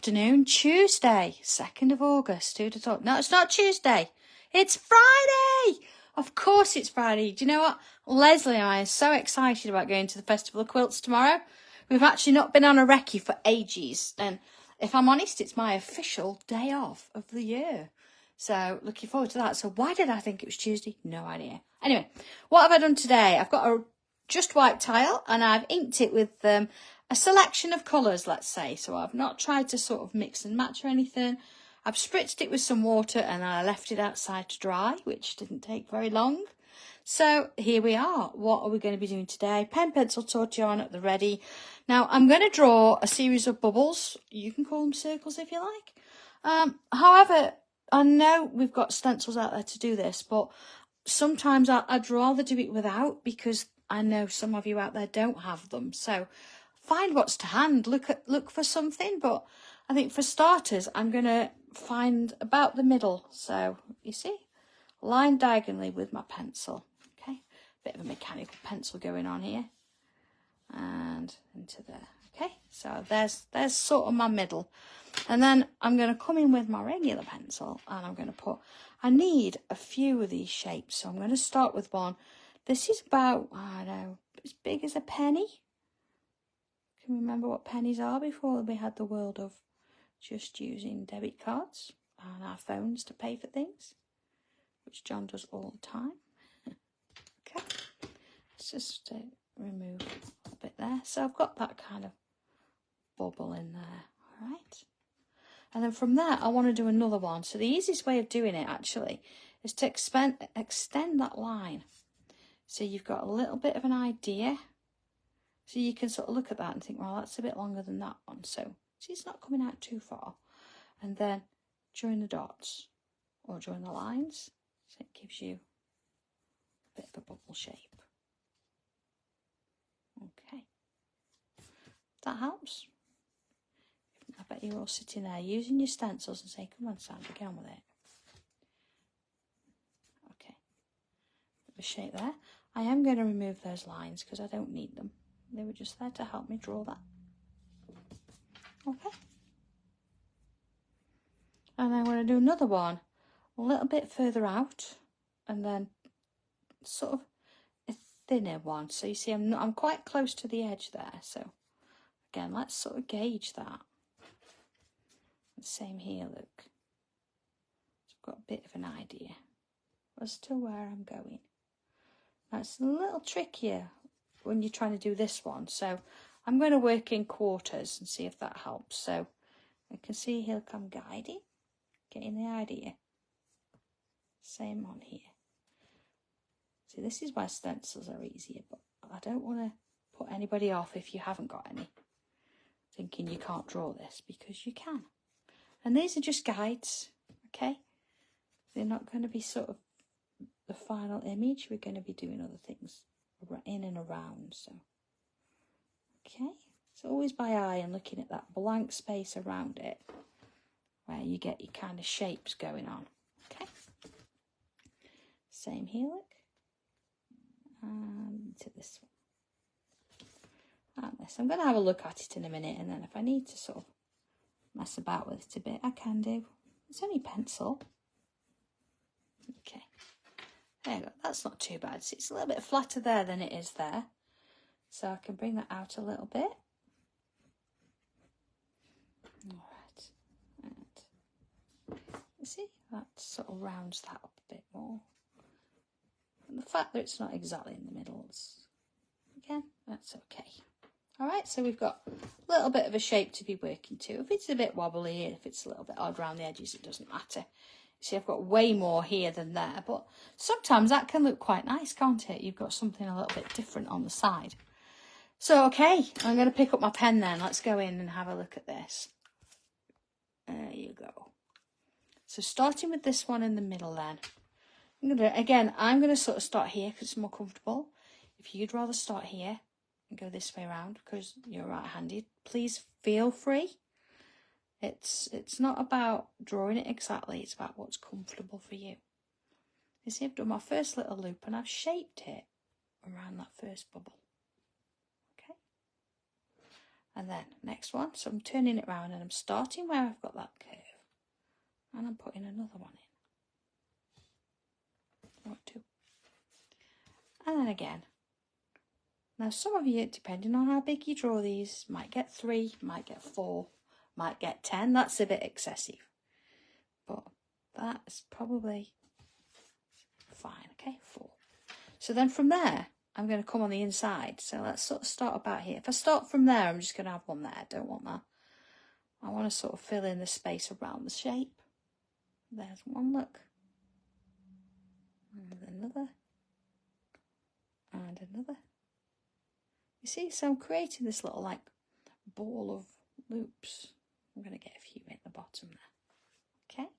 afternoon, Tuesday, 2nd of August. Who'd have thought? No, it's not Tuesday. It's Friday. Of course it's Friday. Do you know what? Leslie and I are so excited about going to the Festival of Quilts tomorrow. We've actually not been on a recce for ages. And if I'm honest, it's my official day off of the year. So looking forward to that. So why did I think it was Tuesday? No idea. Anyway, what have I done today? I've got a just white tile and I've inked it with a selection of colours, let's say. So I've not tried to sort of mix and match or anything. I've spritzed it with some water and I left it outside to dry, which didn't take very long. So here we are. What are we going to be doing today? Pen, pencil, tortillon at the ready. Now I'm going to draw a series of bubbles. You can call them circles if you like. However, I know we've got stencils out there to do this, but sometimes I'd rather do it without because I know some of you out there don't have them. So find what's to hand. Look for something. But I think for starters, I'm going to find about the middle. So you see, line diagonally with my pencil. Okay, bit of a mechanical pencil going on here and into there. Okay, so there's sort of my middle. And then I'm going to come in with my regular pencil and I'm going to put, I need a few of these shapes. So I'm going to start with one. This is about, I don't know, as big as a penny. Can you remember what pennies are before we had the world of just using debit cards and our phones to pay for things, which John does all the time. Okay, let's just remove a bit there. So I've got that kind of bubble in there, all right? And then from there, I want to do another one. So the easiest way of doing it, actually, is to extend that line. So you've got a little bit of an idea. So you can sort of look at that and think, well, that's a bit longer than that one. So see, it's not coming out too far. And then join the dots or join the lines. So it gives you a bit of a bubble shape. Okay. That helps. I bet you're all sitting there using your stencils and saying, come on, Sandra, get on with it. Okay. The shape there. I am going to remove those lines because I don't need them. They were just there to help me draw that. Okay. And I'm going to do another one a little bit further out and then sort of a thinner one. So you see, I'm quite close to the edge there. So again, let's sort of gauge that. Same here, look. So I've got a bit of an idea as to where I'm going. Now it's a little trickier when you're trying to do this one. So I'm going to work in quarters and see if that helps. So I can see here I'm guiding, getting the idea. Same on here. See, this is why stencils are easier, but I don't want to put anybody off if you haven't got any, thinking you can't draw this, because you can. And these are just guides, okay? They're not going to be sort of the final image. We're going to be doing other things in and around, so. Okay, so always by eye and looking at that blank space around it where you get your kind of shapes going on, okay? Same here, look. And to this one. And this. I'm going to have a look at it in a minute, and then if I need to sort of mess about with it a bit, I can do. It's only pencil. Okay, there you go. That's not too bad. See, it's a little bit flatter there than it is there, so I can bring that out a little bit. All right, and you see that sort of rounds that up a bit more. And the fact that it's not exactly in the middle, again, that's okay. All right, so we've got a little bit of a shape to be working to. If it's a bit wobbly, if it's a little bit odd around the edges, it doesn't matter. See, I've got way more here than there, but sometimes that can look quite nice, can't it? You've got something a little bit different on the side. So, okay, I'm going to pick up my pen then. Let's go in and have a look at this. There you go. So starting with this one in the middle then. I'm going to sort of start here because it's more comfortable. If you'd rather start here and go this way around because you're right-handed, please feel free. It's not about drawing it exactly, it's about what's comfortable for you. You see, I've done my first little loop and I've shaped it around that first bubble. Okay. And then next one, so I'm turning it round and I'm starting where I've got that curve. And I'm putting another one in. Or two. And then again. Now some of you, depending on how big you draw these, might get 3, might get 4, might get 10. That's a bit excessive. But that's probably fine. Okay, 4. So then from there, I'm going to come on the inside. So let's sort of start about here. If I start from there, I'm just going to have one there. I don't want that. I want to sort of fill in the space around the shape. There's one, look. And another. And another. You see, so I'm creating this little like ball of loops. I'm going to get a few at the bottom there. Okay.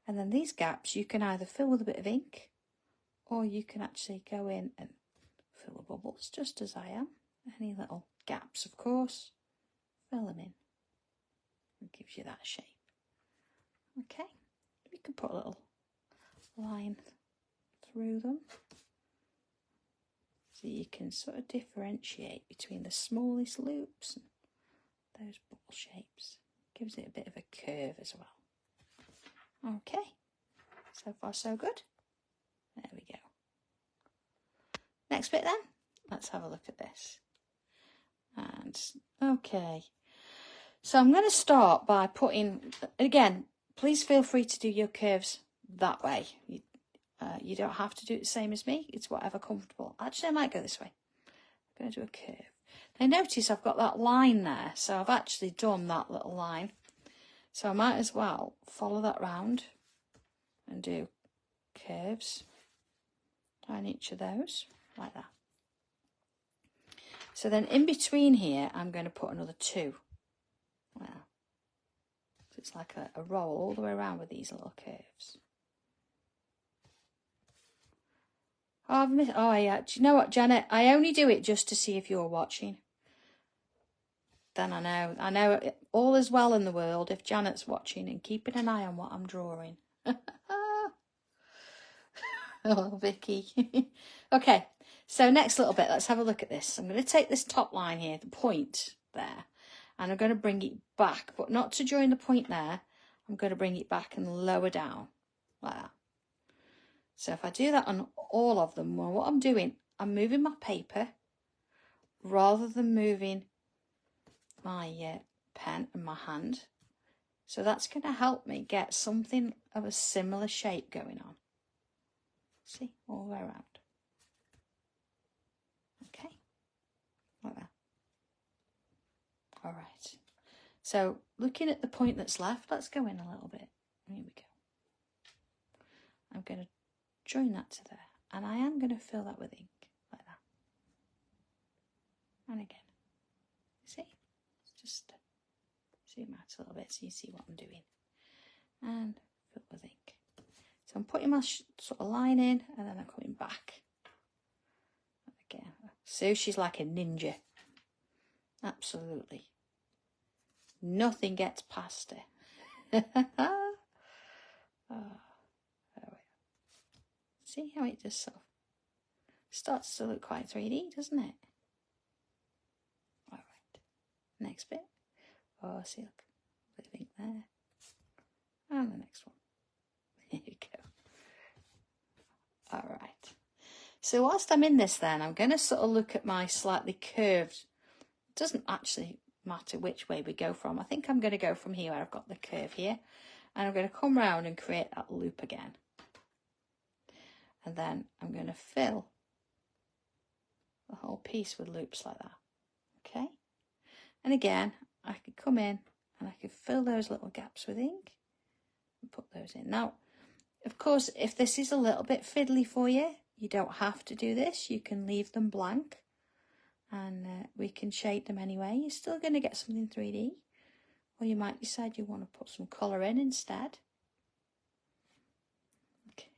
And then these gaps you can either fill with a bit of ink, or you can actually go in and fill the bubbles just as I am. Any little gaps, of course, fill them in. It gives you that shape. Okay, you can put a little line through them so you can sort of differentiate between the smallest loops and those bubble shapes. Gives it a bit of a curve as well. Okay, so far so good. There we go. Next bit then, let's have a look at this. And okay, so I'm going to start by putting, again, please feel free to do your curves that way. You don't have to do it the same as me. It's whatever comfortable. Actually, I might go this way. I'm going to do a curve. Now notice I've got that line there, so I've actually done that little line. So I might as well follow that round and do curves on each of those, like that. So then in between here, I'm going to put another 2. Wow. So it's like a roll all the way around with these little curves. Oh, I've missed, oh yeah, do you know what, Janet? I only do it just to see if you're watching. Then I know all is well in the world if Janet's watching and keeping an eye on what I'm drawing. Oh, Vicky. Okay, so next little bit, let's have a look at this. I'm going to take this top line here, the point there, and I'm going to bring it back, but not to join the point there. I'm going to bring it back and lower down, like that. So if I do that on all of them, well, what I'm doing, I'm moving my paper rather than moving my pen and my hand. So that's going to help me get something of a similar shape going on. See, all the way around. Okay, like that. All right. So looking at the point that's left, let's go in a little bit. Here we go. I'm going to join that to there, and I am going to fill that with ink, like that. And again, see? Just zoom out a little bit so you see what I'm doing. And fill with ink. So I'm putting my sort of line in, and then I'm coming back. Again, so she's like a ninja. Absolutely. Nothing gets past her. Oh, there we go. See how it just sort of starts to look quite 3D, doesn't it? All right. Next bit. Oh, see, look. A bit of ink there. And the next one. There you go. All right. So whilst I'm in this then, I'm going to sort of look at my slightly curved. It doesn't actually matter which way we go from. I think I'm going to go from here where I've got the curve here. And I'm going to come round and create that loop again. And then I'm going to fill the whole piece with loops like that. Okay? And again, I could come in and I could fill those little gaps with ink and put those in. Now, of course, if this is a little bit fiddly for you, you don't have to do this. You can leave them blank and we can shape them anyway. You're still going to get something 3D. Or you might decide you want to put some colour in instead. Okay.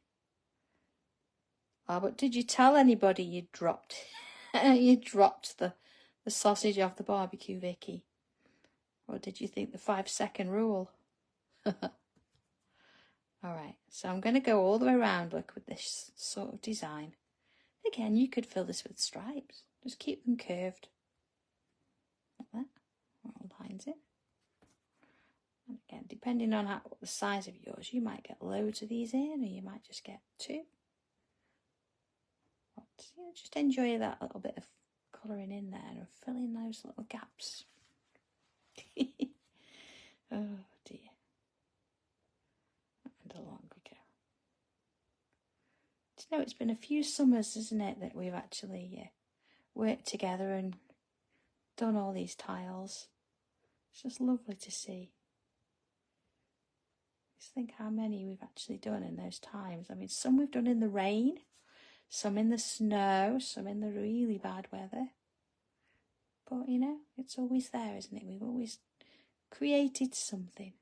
Oh, but did you tell anybody you dropped you dropped the sausage off the barbecue, Vicky? Or did you think the 5-second rule? Alright, so I'm going to go all the way around, look, with this sort of design. Again, you could fill this with stripes. Just keep them curved. Like that. lines in. And again, depending on what the size of yours, you might get loads of these in, or you might just get 2. But, you know, just enjoy that little bit of colouring in there and fill in those little gaps. Oh dear. And along we go. Do you know, it's been a few summers, isn't it, that we've actually worked together and done all these tiles. It's just lovely to see. Just think how many we've actually done in those times. I mean, some we've done in the rain, some in the snow, some in the really bad weather. But, you know, it's always there, isn't it? We've always created something.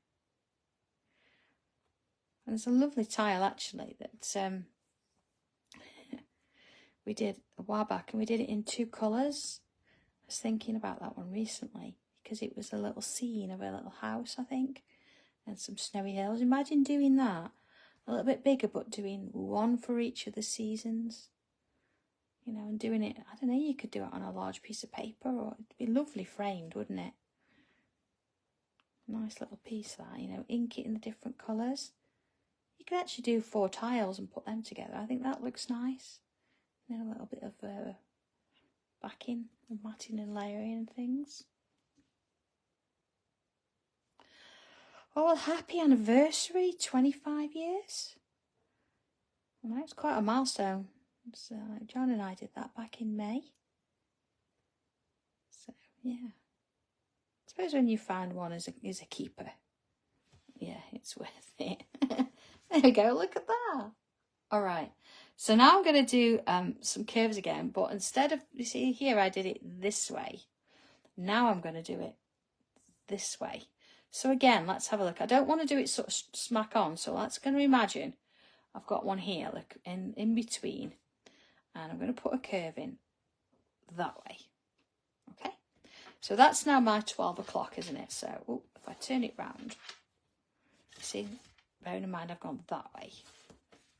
And there's a lovely tile, actually, that we did a while back, and we did it in 2 colours. I was thinking about that one recently, because it was a little scene of a little house, I think, and some snowy hills. Imagine doing that, a little bit bigger, but doing one for each of the seasons. You know, and doing it, I don't know, you could do it on a large piece of paper, or it'd be lovely framed, wouldn't it? Nice little piece that, you know, ink it in the different colours. You could actually do 4 tiles and put them together. I think that looks nice. You know, a little bit of backing and matting and layering and things. Oh, well, happy anniversary, 25 years. Well, that's quite a milestone. So John and I did that back in May. So, yeah. I suppose when you find one is a keeper, yeah, it's worth it. There we go, look at that. All right, so now I'm going to do some curves again, but instead of, you see here, I did it this way. Now I'm going to do it this way. So again, let's have a look. I don't want to do it sort of smack on, so let's going to imagine I've got one here, look, in between, and I'm going to put a curve in that way. Okay, so that's now my 12 o'clock, isn't it? So if I turn it round, see, bearing in mind I've gone that way.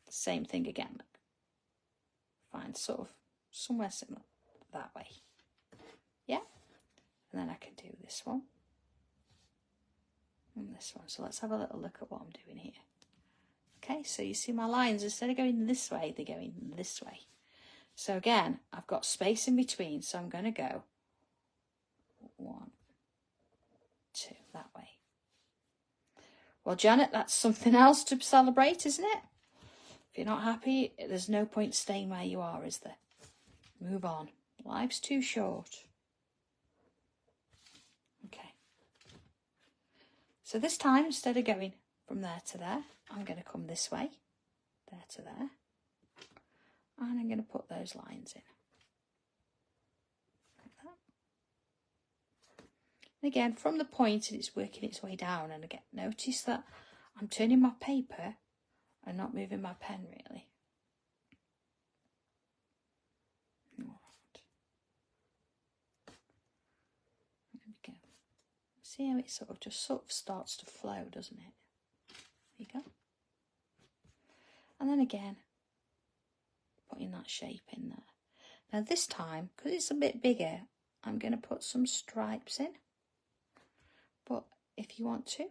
Same thing again, look. Find sort of somewhere similar that way. Yeah, and then I can do this one and this one. So let's have a little look at what I'm doing here. Okay, so you see my lines, instead of going this way, they're going this way. So again, I've got space in between, so I'm going to go 1, 2, that way. Well, Janet, that's something else to celebrate, isn't it? If you're not happy, there's no point staying where you are, is there? Move on. Life's too short. Okay. So this time, instead of going from there to there, I'm going to come this way, there to there, and I'm going to put those lines in. Like that. And again, from the point, it's working its way down, and again, notice that I'm turning my paper and not moving my pen, really. All right. There we go. See how it sort of starts to flow, doesn't it? There you go. And then again, putting that shape in there. Now this time, because it's a bit bigger, I'm going to put some stripes in. But if you want to,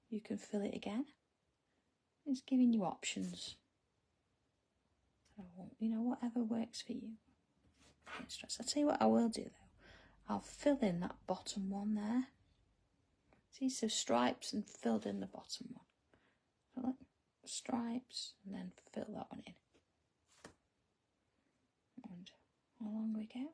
you can fill it again. It's giving you options. So, you know, whatever works for you. I'll tell you what I will do though. I'll fill in that bottom one there. See, so stripes and filled in the bottom one. So like stripes and then fill that one in. And along we go.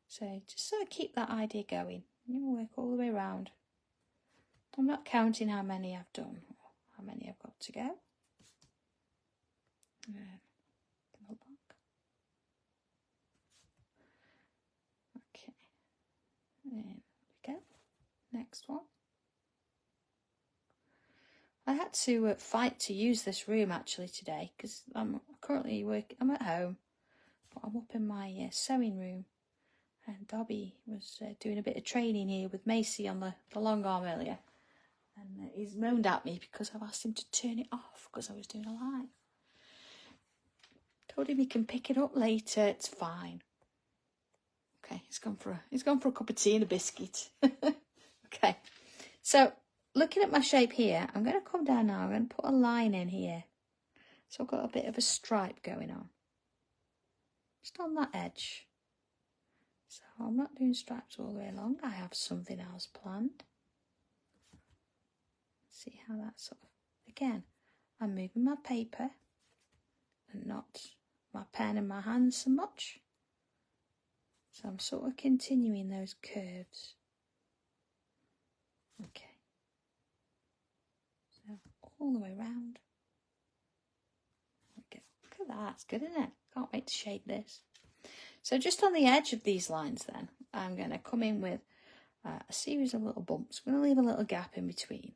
So just sort of keep that idea going. You work all the way around. I'm not counting how many I've done or how many I've got to go. Okay. There we go. Next one. I had to fight to use this room actually today because I'm currently working. I'm at home, but I'm up in my sewing room. And Dobby was doing a bit of training here with Macy on the long arm earlier. And he's moaned at me because I've asked him to turn it off because I was doing a live. Told him he can pick it up later, it's fine. Okay, he's gone for a cup of tea and a biscuit. Okay, so looking at my shape here, I'm going to come down now. I'm going to put a line in here. So I've got a bit of a stripe going on. Just on that edge. So I'm not doing stripes all the way along. I have something else planned. See how that sort of... Again, I'm moving my paper and not my pen in my hands so much. So I'm sort of continuing those curves. Okay. So all the way around. There we go. Look at that. It's good, isn't it? Can't wait to shape this. So just on the edge of these lines then, I'm going to come in with a series of little bumps. I'm going to leave a little gap in between.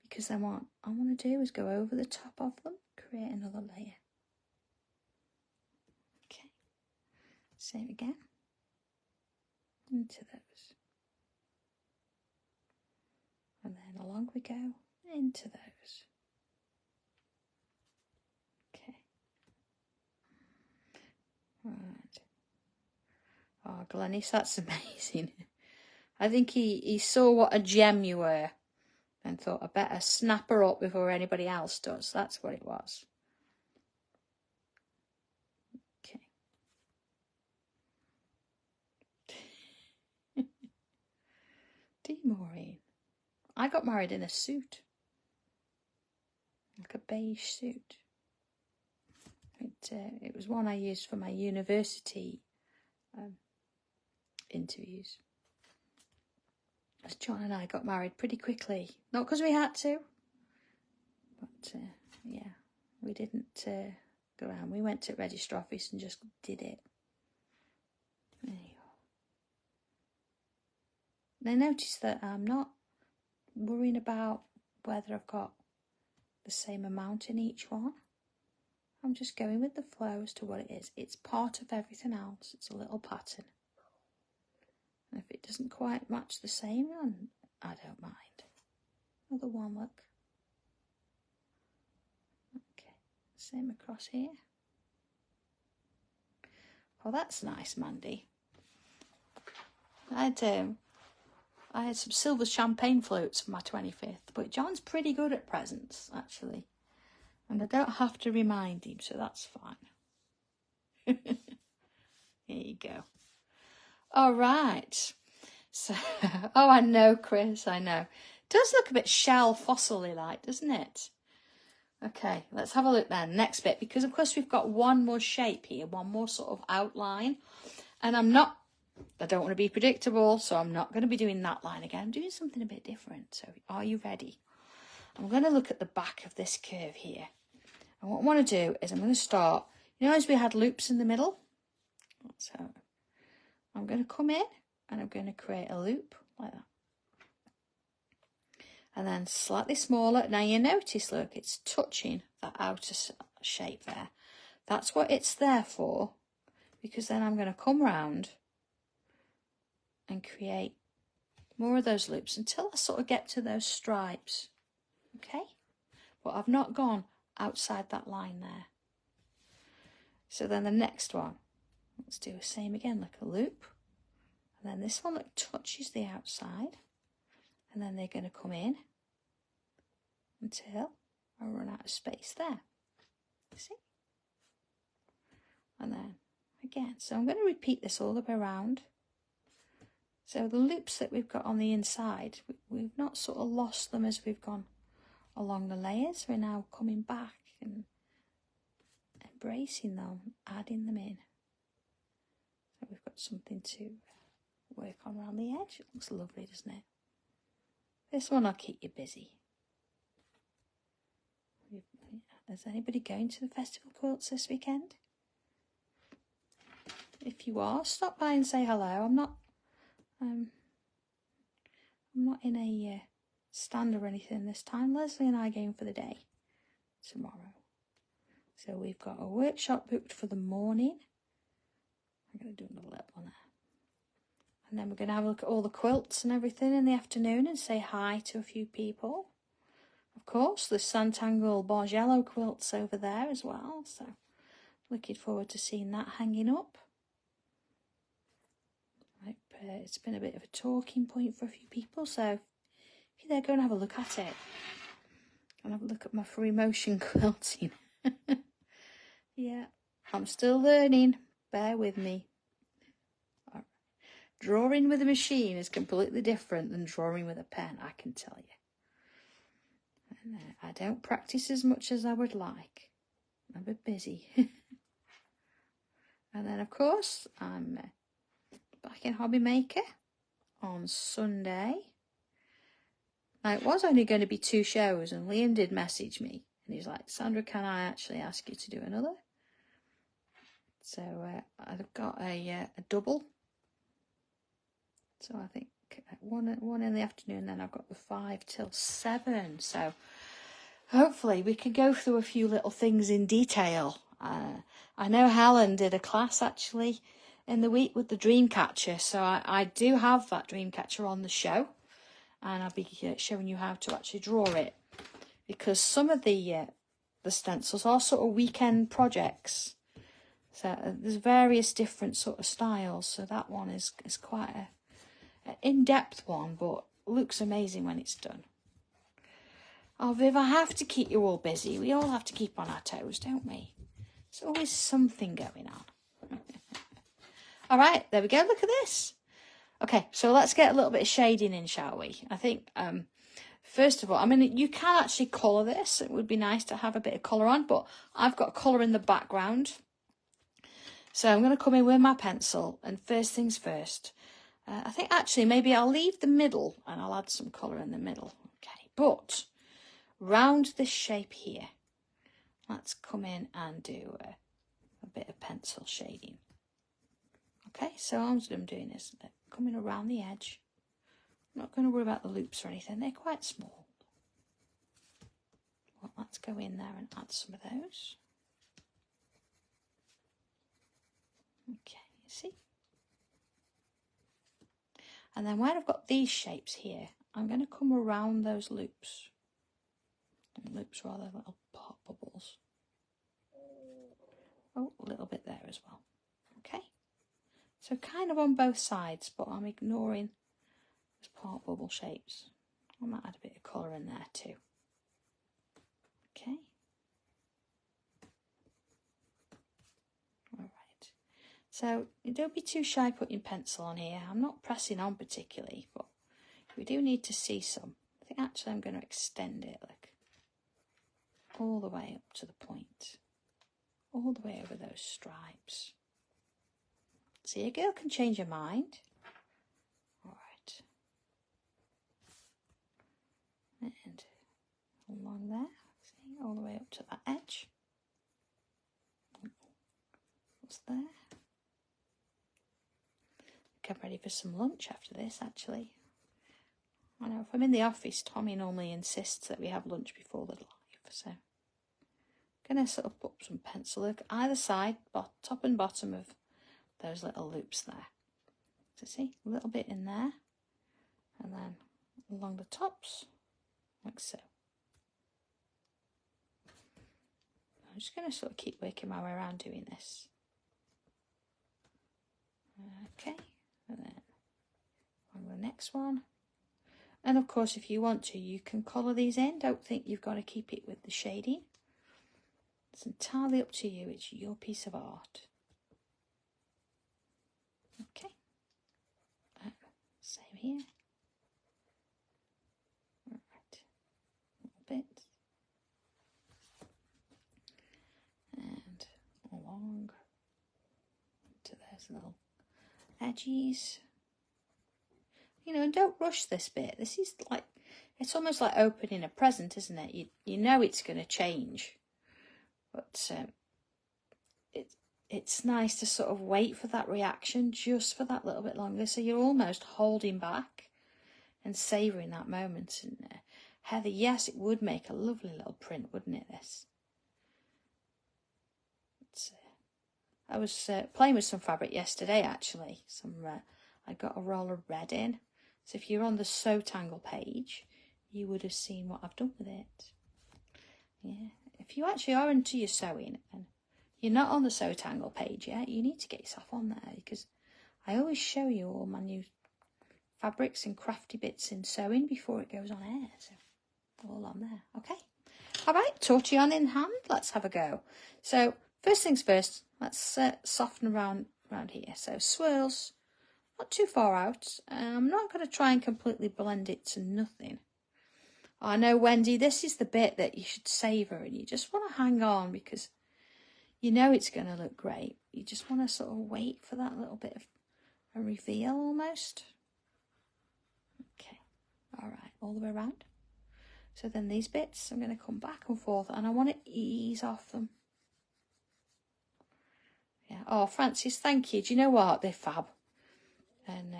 Because then what I want to do is go over the top of them, create another layer. Okay. Same again. Into those. And then along we go, into those. Okay. Right. Oh, Glenys, that's amazing. I think he saw what a gem you were and thought, I better snap her up before anybody else does. That's what it was. Okay. Maureen. I got married in a suit. Like a beige suit. It was one I used for my university interviews. As John and I got married pretty quickly. Not because we had to. But, yeah, we didn't go around. We went to the register office and just did it. There you go. Now notice that I'm not worrying about whether I've got the same amount in each one. I'm just going with the flow as to what it is. It's part of everything else. It's a little pattern. And if it doesn't quite match the same, then I don't mind. Another one, look. Okay, same across here. Oh, that's nice, Mandy. I had some silver champagne floats for my 25th, but John's pretty good at presents, actually. And I don't have to remind him, so that's fine. Here you go. All right. So, oh, I know, Chris, I know. It does look a bit shell fossil-y like, doesn't it? Okay, let's have a look then. Next bit, because of course we've got one more shape here, one more sort of outline. And I don't want to be predictable, so I'm not going to be doing that line again. I'm doing something a bit different. So are you ready? I'm going to look at the back of this curve here. And what I want to do is I'm going to start, you know, as we had loops in the middle. So I'm going to come in and I'm going to create a loop like that. And then slightly smaller. Now you notice, look, it's touching that outer shape there. That's what it's there for, because then I'm going to come round and create more of those loops until I sort of get to those stripes. Okay? But I've not gone outside that line there. So then the next one, let's do the same again, like a loop. And then this one that touches the outside. And then they're going to come in until I run out of space there. You see? And then again. So I'm going to repeat this all the way around. So the loops that we've got on the inside, we've not sort of lost them as we've gone along the layers. We're now coming back and embracing them, adding them in. So we've got something to work on around the edge. It looks lovely, doesn't it? This one will keep you busy. Is anybody going to the Festival Quilts this weekend? If you are, stop by and say hello. I'm not in a stand or anything this time. Leslie and I are going for the day tomorrow. So we've got a workshop booked for the morning. I'm going to do another little one there. And then we're going to have a look at all the quilts and everything in the afternoon and say hi to a few people. Of course, the Sanntangle Bargello quilts over there as well. So looking forward to seeing that hanging up. it's been a bit of a talking point for a few people, so if you're there, go and have a look at it. And have a look at my free motion quilting. Yeah, I'm still learning. Bear with me. Right. Drawing with a machine is completely different than drawing with a pen, I can tell you. And I don't practice as much as I would like. I'm a bit busy. And then, of course, I'm back in Hobby Maker on Sunday. Now, it was only going to be 2 shows, and Liam did message me. And he's like, Sandra, can I actually ask you to do another? So I've got a double. So I think one in the afternoon, then I've got the 5 till 7. So hopefully we can go through a few little things in detail. I know Helen did a class actually in the week with the Dreamcatcher. So I do have that Dreamcatcher on the show. And I'll be showing you how to actually draw it. Because some of the stencils are sort of weekend projects. So there's various different sort of styles. So that one is quite an in-depth one, but looks amazing when it's done. Oh, Viv, I have to keep you all busy. We all have to keep on our toes, don't we? There's always something going on. All right, there we go. Look at this. Okay, so let's get a little bit of shading in, shall we? I think, first of all, I mean, you can actually colour this. It would be nice to have a bit of colour on, but I've got colour in the background. So I'm going to come in with my pencil, and first things first. I think actually maybe I'll leave the middle and I'll add some colour in the middle. Okay, but round this shape here, let's come in and do a bit of pencil shading. Okay, so all I'm doing is coming around the edge. I'm not going to worry about the loops or anything, they're quite small. Well, let's go in there and add some of those. Okay, you see? And then when I've got these shapes here, I'm going to come around those loops. And loops rather, little pop bubbles. Oh, a little bit there as well. Okay. So kind of on both sides, but I'm ignoring those part bubble shapes. I might add a bit of colour in there too. Okay. All right. So you don't be too shy putting pencil on here. I'm not pressing on particularly, but we do need to see some. I think actually I'm going to extend it like all the way up to the point. All the way over those stripes. See, a girl can change her mind. All right. And along there, see, all the way up to that edge. What's there? I think I'm ready for some lunch after this, actually. I know, if I'm in the office, Tommy normally insists that we have lunch before the live, so I'm going to sort of put some pencil look either side, top and bottom of those little loops there. So see, a little bit in there, and then along the tops, like so. I'm just going to sort of keep working my way around doing this. Okay, and then on the next one. And of course, if you want to, you can colour these in. Don't think you've got to keep it with the shading. It's entirely up to you. It's your piece of art. Okay. Same here. All right. A little bit. And along to those little edges. You know, and don't rush this bit. This is like, it's almost like opening a present, isn't it? You know it's going to change. But it's nice to sort of wait for that reaction just for that little bit longer. So you're almost holding back and savouring that moment. And Heather, yes, it would make a lovely little print, wouldn't it, this? I was playing with some fabric yesterday, actually. I got a roll of red in. So if you're on the Sanntangle page, you would have seen what I've done with it. Yeah. If you actually are into your sewing and you're not on the Sanntangle page yet, you need to get yourself on there, because I always show you all my new fabrics and crafty bits in sewing before it goes on air. So all on there. Okay. All right, tortillon in hand. Let's have a go. So first things first, let's soften around here. So swirls, not too far out. I'm not going to try and completely blend it to nothing. I know, Wendy, this is the bit that you should savour and you just want to hang on because you know it's going to look great. You just want to sort of wait for that little bit of a reveal almost. Okay, all right, all the way around. So then these bits, I'm going to come back and forth and I want to ease off them. Yeah. Oh, Francis, thank you. Do you know what? They're fab. And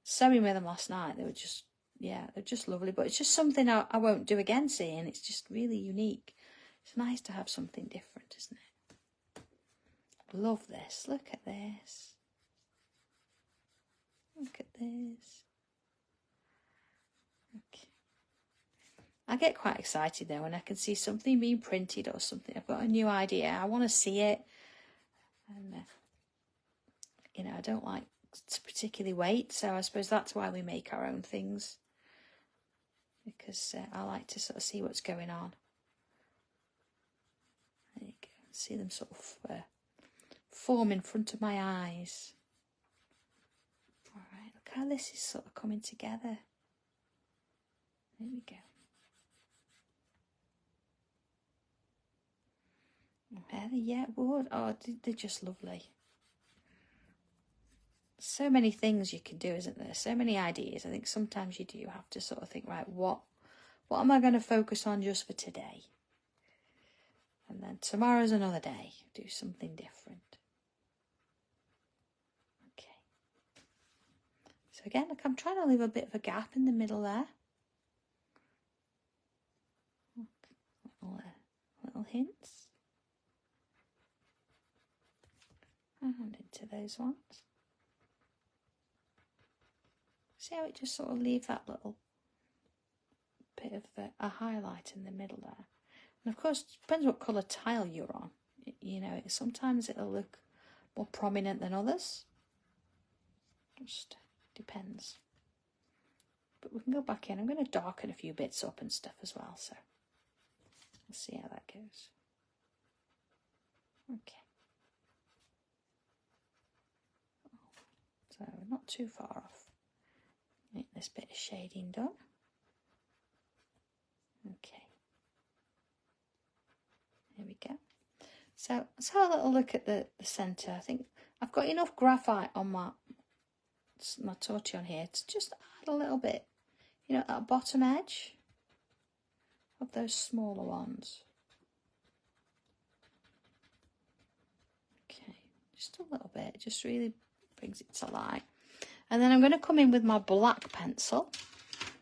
sewing with them last night, they were just, yeah, they're just lovely. But it's just something I won't do again, seeing. It's just really unique. It's nice to have something different, isn't it? Love this. Look at this. Look at this. Okay. I get quite excited though when I can see something being printed or something. I've got a new idea. I want to see it. And, you know, I don't like to particularly wait. So I suppose that's why we make our own things. Because I like to sort of see what's going on. There you go. See them sort of form in front of my eyes. All right, look how this is sort of coming together. There we go. Yeah, wood. Oh, they're just lovely. So many things you can do, isn't there? So many ideas. I think sometimes you do have to sort of think, right, what am I going to focus on just for today? And then tomorrow's another day. Do something different. Okay. So again, look, I'm trying to leave a bit of a gap in the middle there. Little hints. And into those ones. See how it just sort of leaves that little bit of a highlight in the middle there. And of course, it depends what colour tile you're on. You know, sometimes it'll look more prominent than others. Just depends. But we can go back in. I'm going to darken a few bits up and stuff as well. So let's see how that goes. Okay. So not too far off. Get this bit of shading done. Okay. There we go. So let's have a little look at the centre. I think I've got enough graphite on my tortillon here to just add a little bit, you know, at that bottom edge of those smaller ones. Okay, just a little bit. It just really brings it to light. And then I'm going to come in with my black pencil.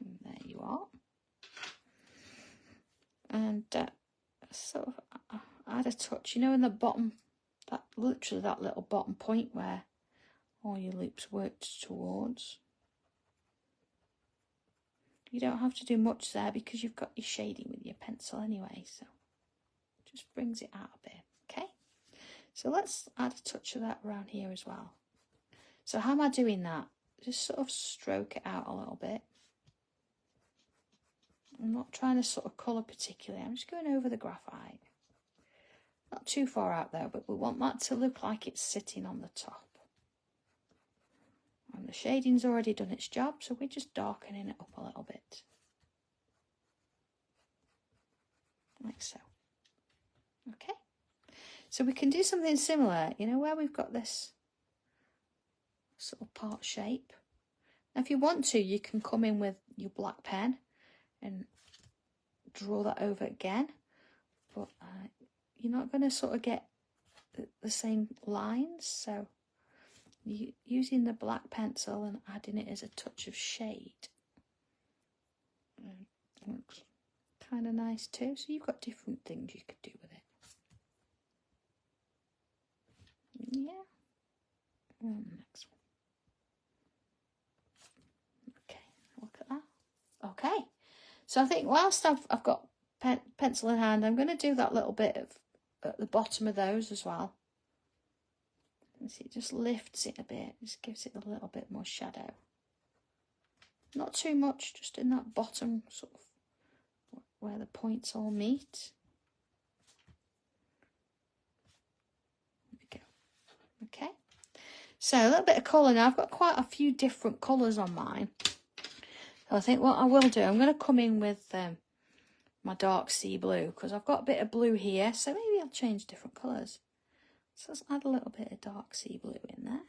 And there you are. And sort of add a touch, you know, in the bottom, literally that little bottom point where all your loops worked towards. You don't have to do much there because you've got your shading with your pencil anyway, so just brings it out a bit. Okay, so let's add a touch of that around here as well. So how am I doing that? Just sort of stroke it out a little bit. I'm not trying to sort of colour particularly, I'm just going over the graphite. Not too far out there, but we want that to look like it's sitting on the top. And the shading's already done its job, so we're just darkening it up a little bit. Like so. Okay. So we can do something similar, you know, where we've got this sort of part shape. Now, if you want to, you can come in with your black pen and draw that over again. But you're not going to sort of get the same lines, so using the black pencil and adding it as a touch of shade looks kind of nice too. So you've got different things you could do with it. Yeah. And the next one. Okay, look at that. Okay, so I think whilst I've got pencil in hand, I'm going to do that little bit of at the bottom of those as well. See, it just lifts it a bit, just gives it a little bit more shadow. Not too much, just in that bottom sort of where the points all meet. There we go. Okay. So a little bit of colour now. I've got quite a few different colours on mine. So I think what I will do, I'm going to come in with my dark sea blue, because I've got a bit of blue here, so maybe I'll change different colours. So let's add a little bit of dark sea blue in there.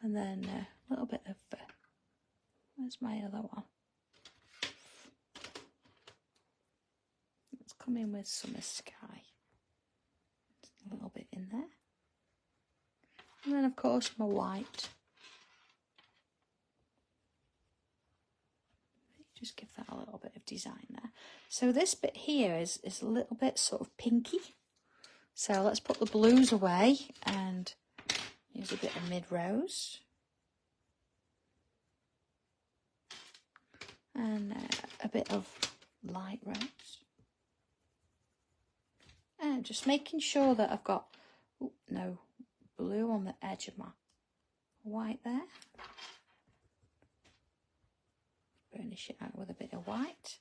And then a little bit of, where's my other one? Let's come in with summer sky. Just a little bit in there. And then of course my white. Just give that a little bit of design there. So this bit here is a little bit sort of pinky. So let's put the blues away and use a bit of mid-rose. And a bit of light rose. And just making sure that I've got no blue on the edge of my white there. Burnish it out with a bit of white.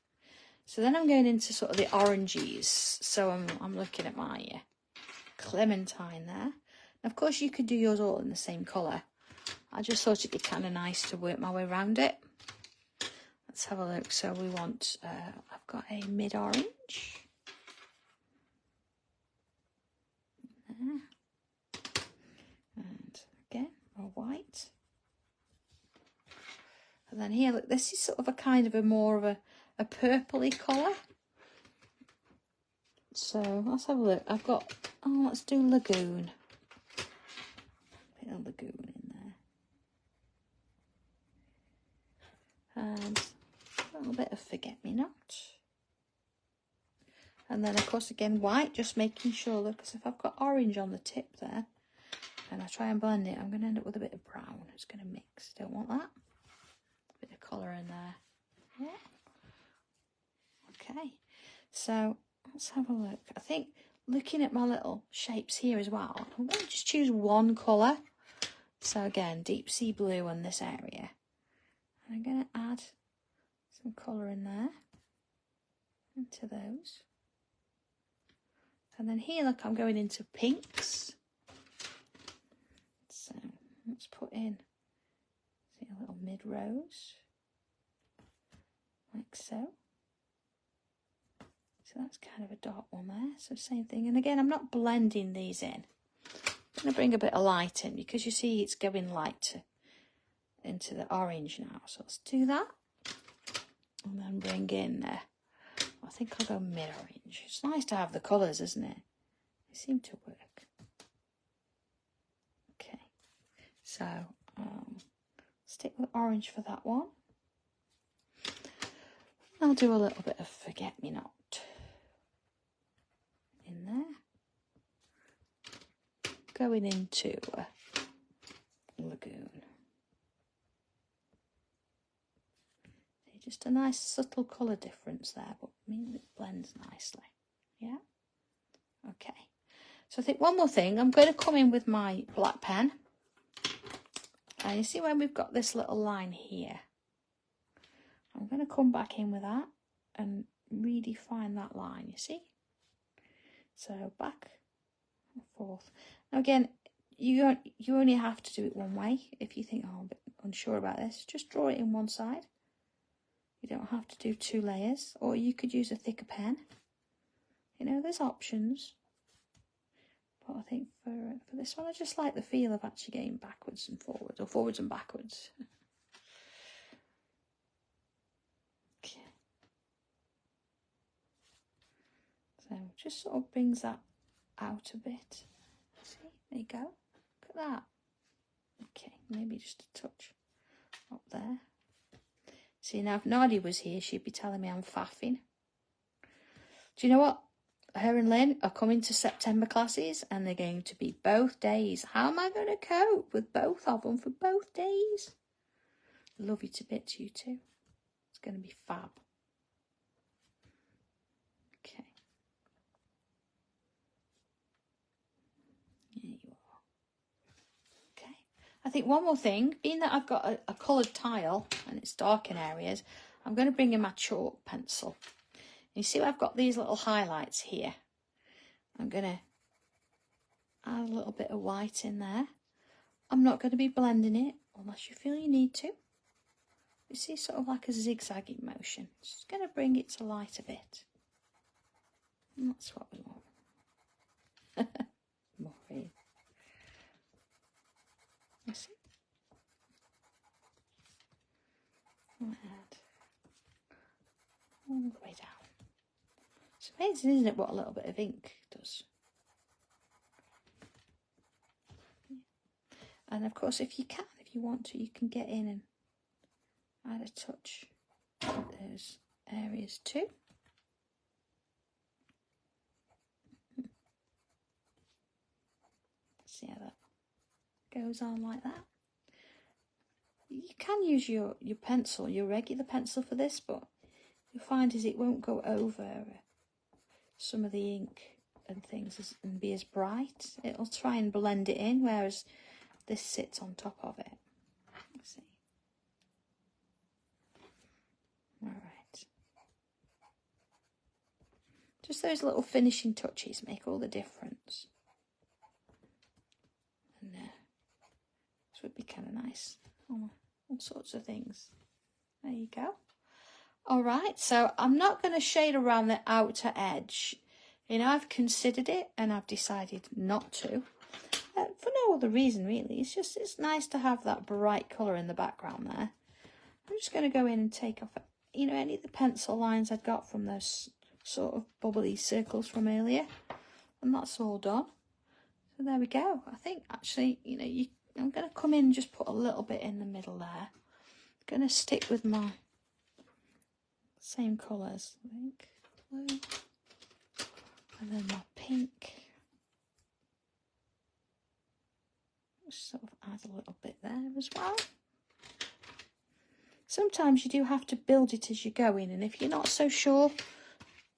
So then I'm going into sort of the oranges. So I'm looking at my Clementine there. And of course you could do yours all in the same colour. I just thought it'd be kind of nice to work my way around it. Let's have a look. So we want, I've got a mid-orange. There. And again, a white. And then here, look, this is sort of a kind of a more of a purpley colour. So let's have a look. I've got, let's do Lagoon. Bit of Lagoon in there. And a little bit of Forget-Me-Not. And then of course again white, just making sure, look, because if I've got orange on the tip there, and I try and blend it, I'm going to end up with a bit of brown. It's going to mix. Don't want that. Bit of colour in there. Yeah. Okay. So let's have a look. I think looking at my little shapes here as well, I'm going to just choose one colour. So again, deep sea blue on this area. And I'm going to add some colour in there into those. And then here, look, I'm going into pinks. So let's put in a little mid-rose, like so. So that's kind of a dark one there. So same thing. And again, I'm not blending these in. I'm going to bring a bit of light in because you see it's going light into the orange now. So let's do that. And then bring in, I think I'll go mid-orange. It's nice to have the colours, isn't it? They seem to work. Okay. So, stick with orange for that one. I'll do a little bit of Forget-Me-Not in there. Going into Lagoon. Just a nice subtle colour difference there, but I mean it blends nicely. Yeah? Okay. So I think one more thing, I'm going to come in with my black pen. And you see when we've got this little line here, I'm going to come back in with that and redefine that line, you see? So back and forth. Now again, you only have to do it one way. If you think, oh, I'm a bit unsure about this, just draw it in one side. You don't have to do two layers, or you could use a thicker pen. You know, there's options. But I think for this one, I just like the feel of actually going backwards and forwards, or forwards and backwards. Okay. So just sort of brings that out a bit. See, there you go. Look at that. Okay, maybe just a touch up there. See, now if Nadia was here, she'd be telling me I'm faffing. Do you know what? Her and Lynn are coming to September classes and they're going to be both days. How am I going to cope with both of them for both days? Love you to bits, you two. It's going to be fab. Okay. There you are. think one more thing, being that I've got a coloured tile and it's dark in areas, I'm going to bring in my chalk pencil. You see I've got these little highlights here. I'm going to add a little bit of white in there. I'm not going to be blending it unless you feel you need to. You see, sort of like a zigzagging motion. Just going to bring it to light a bit. And that's what we want. More green. You see? Right. All the way down. It's amazing, isn't it, what a little bit of ink does? And of course, if you can, if you want to, you can get in and add a touch of those areas too. See how that goes on like that. You can use your pencil, your regular pencil for this, but you'll find is it won't go over some of the ink and things and be as bright. It'll try and blend it in, whereas this sits on top of it. Let's see. All right. Just those little finishing touches make all the difference. And this would be kind of nice. All sorts of things. There you go. All right, so I'm not going to shade around the outer edge. You know, I've considered it and I've decided not to. For no other reason, really. It's just, it's nice to have that bright colour in the background there. I'm just going to go in and take off, you know, any of the pencil lines I'd got from those sort of bubbly circles from earlier. And that's all done. So there we go. I think, actually, you know, I'm going to come in and just put a little bit in the middle there. I'm going to stick with my same colours, I think. Blue. And then my pink. Just sort of add a little bit there as well. Sometimes you do have to build it as you go in, and if you're not so sure,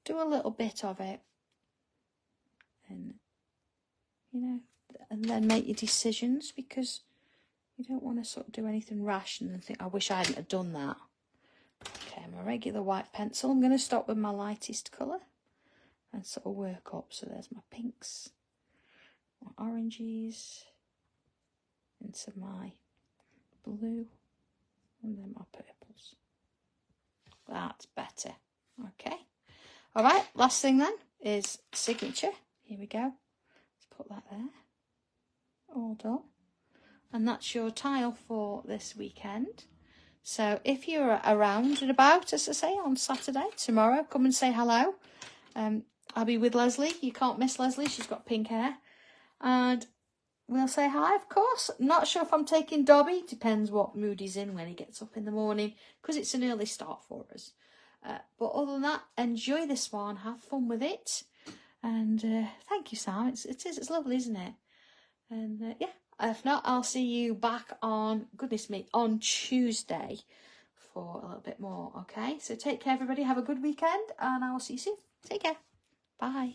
do a little bit of it. And, you know, and then make your decisions, because you don't want to sort of do anything rash and then think, I wish I hadn't have done that. Okay, my regular white pencil. I'm going to start with my lightest colour and sort of work up. So there's my pinks, my oranges, into my blue, and then my purples. That's better. Okay. All right, last thing then is signature. Here we go. Let's put that there. All done. And that's your tile for this weekend. So if you're around and about, as I say, on Saturday, tomorrow, come and say hello. I'll be with Leslie. You can't miss Leslie. She's got pink hair. And we'll say hi, of course. Not sure if I'm taking Dobby. Depends what mood he's in when he gets up in the morning, because it's an early start for us. But other than that, enjoy this one. Have fun with it. And thank you, Sam. It's lovely, isn't it? And yeah, if not, I'll see you back on, goodness me, on Tuesday for a little bit more, okay? So take care, everybody. Have a good weekend, and I will see you soon. Take care. Bye.